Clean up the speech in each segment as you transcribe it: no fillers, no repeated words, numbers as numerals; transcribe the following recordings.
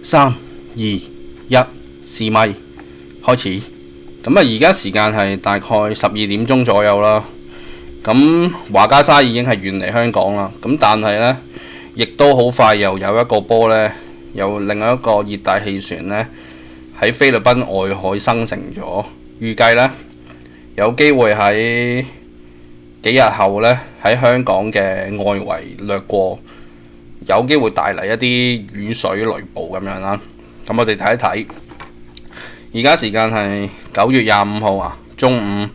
3、2、1，試咪開始。咁而家時間係大概12點鐘左右啦。咁華加沙已經係遠離香港啦。咁但係呢，亦都好快又有一個波呢，有另外一個熱帶氣旋呢，喺菲律賓外海生成咗。預計呢，有機會喺幾日後呢，喺香港嘅外圍掠過，有機會帶嚟一啲雨水雷暴咁樣啦。咁我哋睇一睇，而家時間係9月25號啊，中午。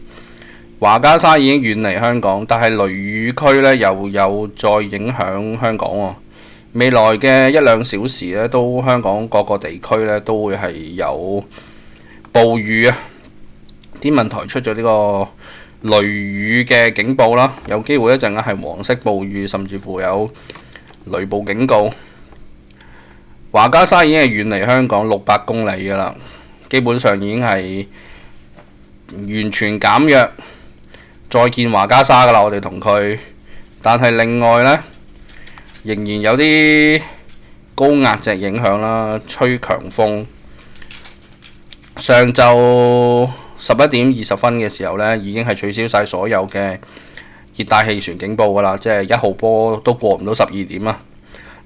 華加沙已經遠離香港，但係雷雨區呢又有再影響香港喎。未來嘅1-2小時呢，都香港各個地區呢都會係有暴雨啊。天文台出咗呢個雷雨嘅警報啦，有機會一陣間係黃色暴雨，甚至乎有雷暴警告。華加沙已經係遠離香港600公里㗎啦，基本上已經係完全減弱。再見華加沙㗎啦，我哋同佢。但係另外呢，仍然有啲高壓脊影響啦，吹強風。上晝11點20分嘅時候呢，已經係取消晒所有嘅熱帶氣旋警報㗎啦，即係1號波都過唔到12點啊。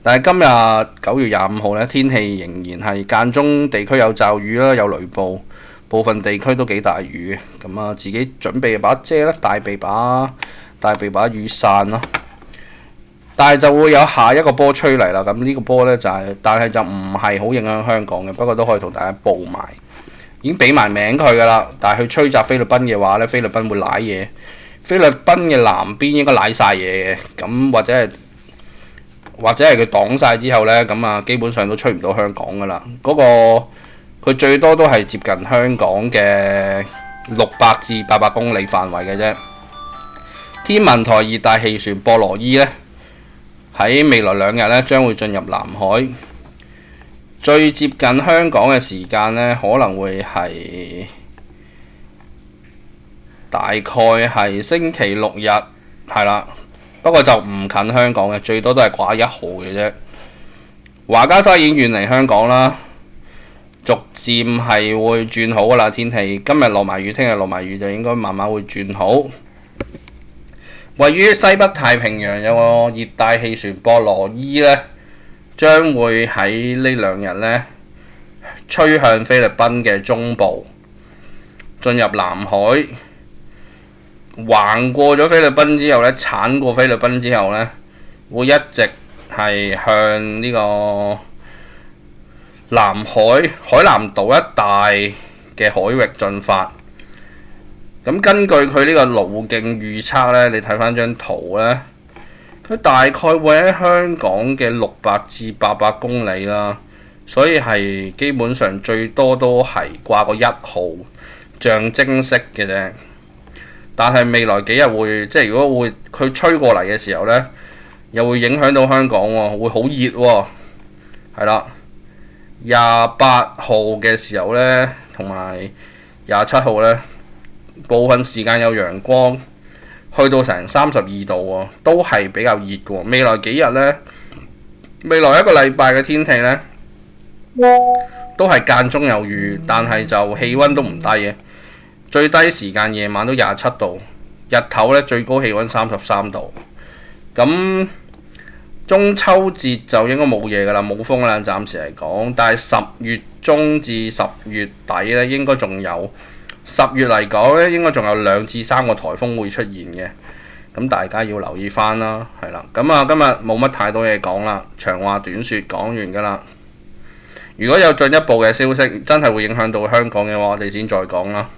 但係今日9月25號呢，天氣仍然係間中地區有驟雨啦，有雷暴。部分地區都幾大雨嘅，咁啊自己準備把遮啦，帶備把雨傘啦。但係就會有下一個波吹嚟啦，咁呢個波呢，但係就唔係好影響香港嘅，不過都可以同大家報埋，已經俾埋名佢㗎啦。但係佢吹襲菲律賓嘅話呢，菲律賓會舐嘢，菲律賓嘅南邊應該舐晒嘢嘅，咁或者係佢擋晒之後呢，咁啊基本上都吹唔到香港㗎啦。佢最多都係接近香港嘅600至800公里範圍嘅啫。天文台熱帶氣旋博羅伊呢，喺未來2日呢將會進入南海，最接近香港嘅時間呢，可能會係大概係星期6日，係啦。不過就唔近香港嘅，最多都係掛1號嘅啫。華加沙已經遠離香港啦。逐漸係會轉好㗎啦，天氣今日落埋雨，聽日落埋雨就應該慢慢會轉好。位於西北太平洋有個熱帶氣旋博羅伊呢，將會喺呢2日呢吹向菲律賓嘅中部，進入南海，橫過咗菲律賓之後呢，鏟過菲律賓之後呢，會一直係向呢個南海南島一帶嘅海域進發。咁根據佢呢個路徑預測呢，你睇翻張圖呢，佢大概會喺香港嘅600至800公里啦，所以係基本上最多都係掛個1號象徵式嘅啫。但係未來幾日會，即係如果佢吹過嚟嘅時候呢，又會影響到香港喎，會好熱喎，係啦。28號嘅時候呢，同埋27號呢，部分時間有陽光，去到成32度喎，都係比較熱嘅喎。未來幾日呢，未來1個禮拜嘅天氣呢，都係間中有雨，但係就氣温都唔低嘅，最低時間夜晚都27度，日頭呢最高氣温33度。咁中秋節就應該冇嘢㗎啦，冇風啦，暫時嚟講。但係10月中至10月底呢，應該仲有。10月嚟講呢，應該仲有2至3個颱風會出現嘅。咁大家要留意翻啦，係啦。咁啊，今日冇乜太多嘢講啦，長話短説，講完㗎啦。如果有進一步嘅消息，真係會影響到香港嘅話，我哋先再講啦。